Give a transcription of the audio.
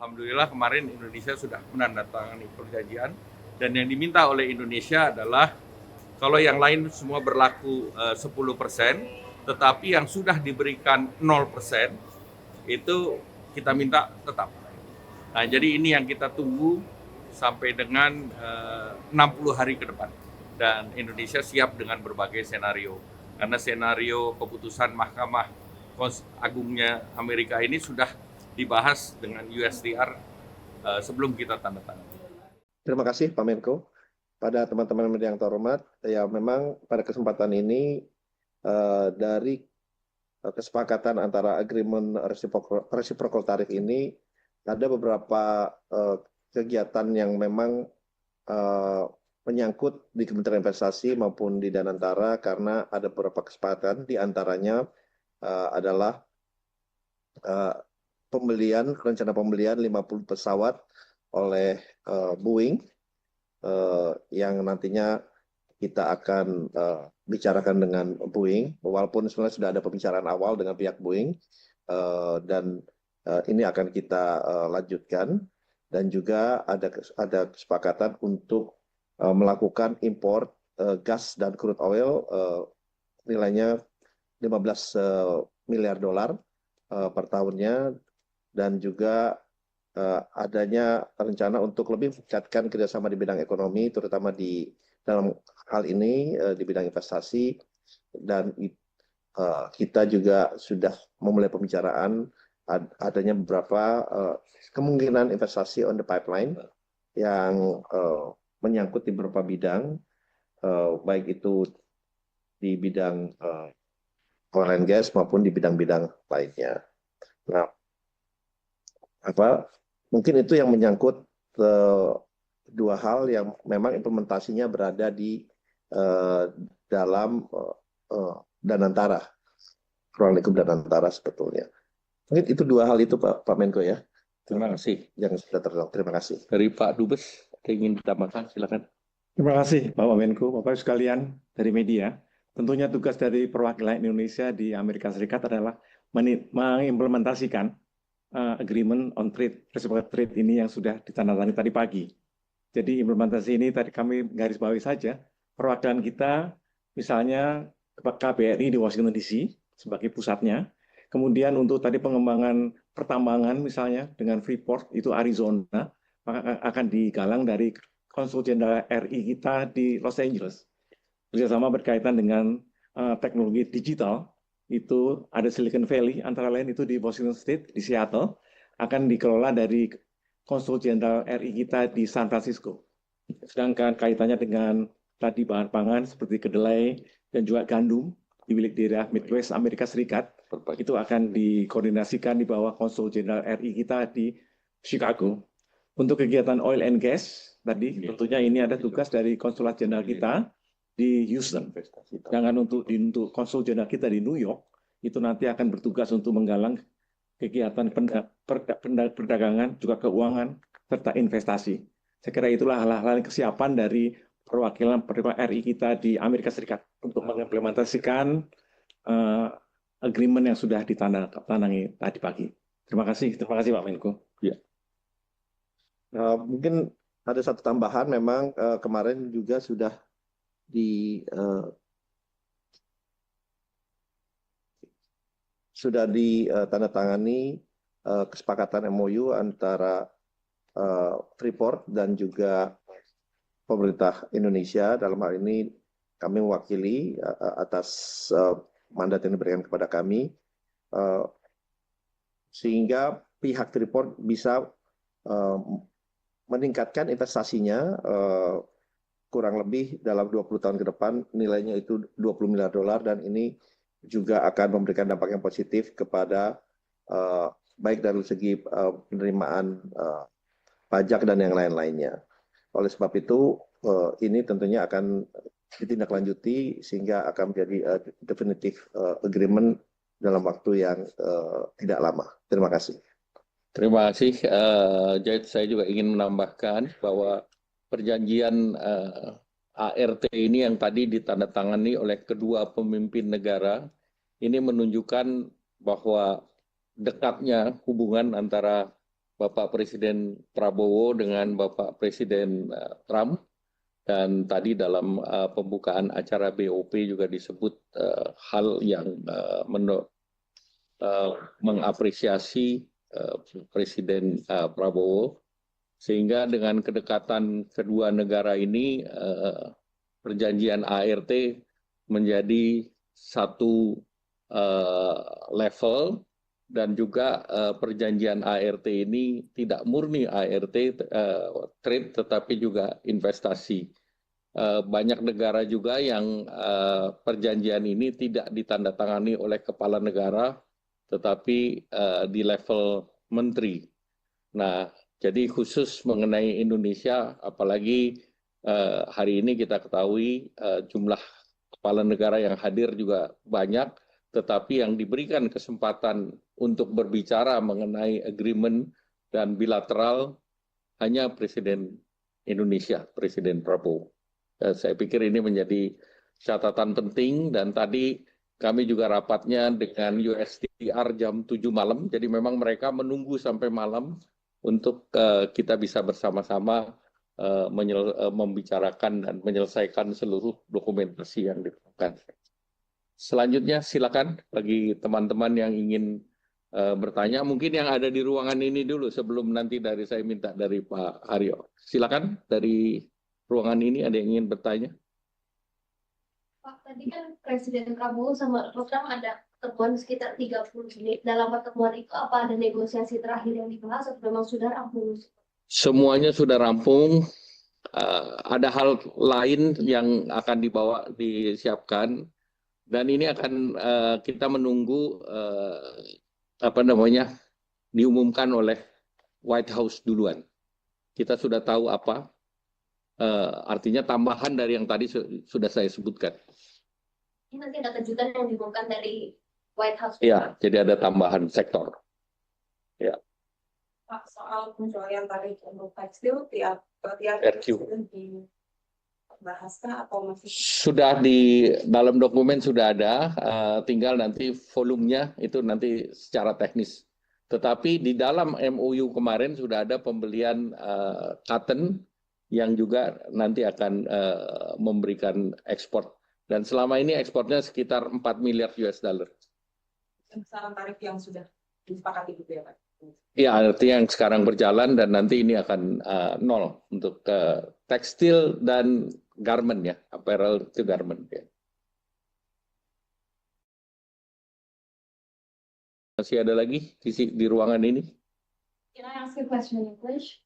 Alhamdulillah kemarin Indonesia sudah menandatangani perjanjian dan yang diminta oleh Indonesia adalah kalau yang lain semua berlaku 10%, tetapi yang sudah diberikan 0% itu kita minta tetap. Nah, jadi ini yang kita tunggu sampai dengan 60 hari ke depan. Dan Indonesia siap dengan berbagai senario. Karena senario keputusan Mahkamah Agungnya Amerika ini sudah dibahas dengan USTR sebelum kita tanda tangan. Terima kasih Pak Menko. Pada teman-teman media yang terhormat, ya memang pada kesempatan ini dari kesepakatan antara agreement reciprocal tarif ini ada beberapa kegiatan yang memang menyangkut di Kementerian Investasi maupun di Danantara karena ada beberapa kesepakatan, di antaranya adalah rencana pembelian 50 pesawat oleh Boeing yang nantinya kita akan bicarakan dengan Boeing, walaupun sebenarnya sudah ada pembicaraan awal dengan pihak Boeing, dan ini akan kita lanjutkan, dan juga ada kesepakatan untuk melakukan impor gas dan crude oil nilainya 15 miliar dolar per tahunnya, dan juga adanya rencana untuk lebih meningkatkan kerjasama di bidang ekonomi, terutama dalam hal ini di bidang investasi, dan kita juga sudah memulai pembicaraan adanya beberapa kemungkinan investasi on the pipeline yang menyangkut di beberapa bidang, baik itu di bidang oil and gas maupun di bidang-bidang lainnya. Nah, mungkin itu yang menyangkut dua hal yang memang implementasinya berada di dalam Danantara, ruang lingkup Danantara sebetulnya. Mungkin itu dua hal itu Pak Menko ya. Terima kasih. Yang sudah terjawab. Terima kasih. Dari Pak Dubes, ingin ditambahkan, silakan. Terima kasih Bapak Menko, Bapak sekalian dari media. Tentunya tugas dari perwakilan Indonesia di Amerika Serikat adalah mengimplementasikan agreement on trade, reciprocal trade ini yang sudah ditandatangani tadi pagi. Jadi implementasi ini tadi kami garis bawahi saja. Perwakilan kita misalnya KBRI di Washington DC sebagai pusatnya. Kemudian untuk tadi pengembangan pertambangan misalnya dengan Freeport itu Arizona, maka akan digalang dari Konsul Jenderal RI kita di Los Angeles. Bersama berkaitan dengan teknologi digital, itu ada Silicon Valley, antara lain itu di Washington State, di Seattle, akan dikelola dari Konsul Jenderal RI kita di San Francisco. Sedangkan kaitannya dengan tadi bahan pangan seperti kedelai dan juga gandum di wilayah daerah Midwest Amerika Serikat, itu akan dikoordinasikan di bawah Konsul Jenderal RI kita di Chicago. Untuk kegiatan oil and gas, tadi tentunya ini ada tugas dari Konsulat Jenderal kita di Houston. Jangan untuk Konsul Jenderal kita di New York, itu nanti akan bertugas untuk menggalang kegiatan perdagangan, juga keuangan, serta investasi. Saya kira itulah hal-hal kesiapan dari perwakilan RI kita di Amerika Serikat untuk mengimplementasikan agreement yang sudah ditandatangani tadi pagi. Terima kasih Pak Menko. Ya. Mungkin ada satu tambahan, memang kemarin juga sudah ditandatangani kesepakatan MOU antara Freeport dan juga pemerintah Indonesia. Dalam hal ini kami mewakili atas mandat yang diberikan kepada kami, sehingga pihak Freeport bisa meningkatkan investasinya kurang lebih dalam 20 tahun ke depan, nilainya itu 20 miliar dolar, dan ini juga akan memberikan dampak yang positif kepada baik dari segi penerimaan pajak dan yang lain-lainnya. Oleh sebab itu, ini tentunya akan ditindaklanjuti sehingga akan menjadi definitive agreement dalam waktu yang tidak lama. Terima kasih. Terima kasih. Saya juga ingin menambahkan bahwa perjanjian ART ini yang tadi ditandatangani oleh kedua pemimpin negara, ini menunjukkan bahwa dekatnya hubungan antara Bapak Presiden Prabowo dengan Bapak Presiden Trump. Dan tadi dalam pembukaan acara BOP juga disebut hal yang mengapresiasi Presiden Prabowo, sehingga dengan kedekatan kedua negara ini perjanjian ART menjadi satu level, dan juga perjanjian ART ini tidak murni ART trade tetapi juga investasi. Banyak negara juga yang perjanjian ini tidak ditandatangani oleh kepala negara tetapi di level menteri. Nah, jadi khusus mengenai Indonesia, apalagi hari ini kita ketahui jumlah kepala negara yang hadir juga banyak, tetapi yang diberikan kesempatan untuk berbicara mengenai agreement dan bilateral hanya Presiden Indonesia, Presiden Prabowo. Saya pikir ini menjadi catatan penting, dan tadi kami juga rapatnya dengan USTR jam 7 malam, jadi memang mereka menunggu sampai malam untuk kita bisa bersama-sama membicarakan dan menyelesaikan seluruh dokumentasi yang diperlukan. Selanjutnya silakan bagi teman-teman yang ingin bertanya, mungkin yang ada di ruangan ini dulu sebelum nanti dari saya minta dari Pak Haryo. Silakan dari ruangan ini ada yang ingin bertanya. Pak, tadi kan Presiden Prabowo sama Trump ada pertemuan sekitar 30 menit. Dalam pertemuan itu apa ada negosiasi terakhir yang dibahas atau memang sudah rampung? Semuanya sudah rampung. Ada hal lain yang akan disiapkan. Dan ini akan kita menunggu diumumkan oleh White House duluan. Kita sudah tahu apa, artinya tambahan dari yang tadi sudah saya sebutkan. Ini nanti ada kejutan yang diumumkan dari White House. Iya, jadi ada tambahan sektor. Ya. Pak, soal penjualan tarif untuk tekstil tiap RQ. Bahaskah atau masih? Sudah di dalam dokumen sudah ada, tinggal nanti volumenya itu nanti secara teknis. Tetapi di dalam MOU kemarin sudah ada pembelian cotton yang juga nanti akan memberikan ekspor. Dan selama ini ekspornya sekitar 4 miliar US dollar. Besaran tarif yang sudah disepakati gitu ya Pak? Ya, artinya yang sekarang berjalan dan nanti ini akan nol untuk tekstil dan garment ya, apparel to garment ya. Masih ada lagi di ruangan ini? Can I ask a question in English?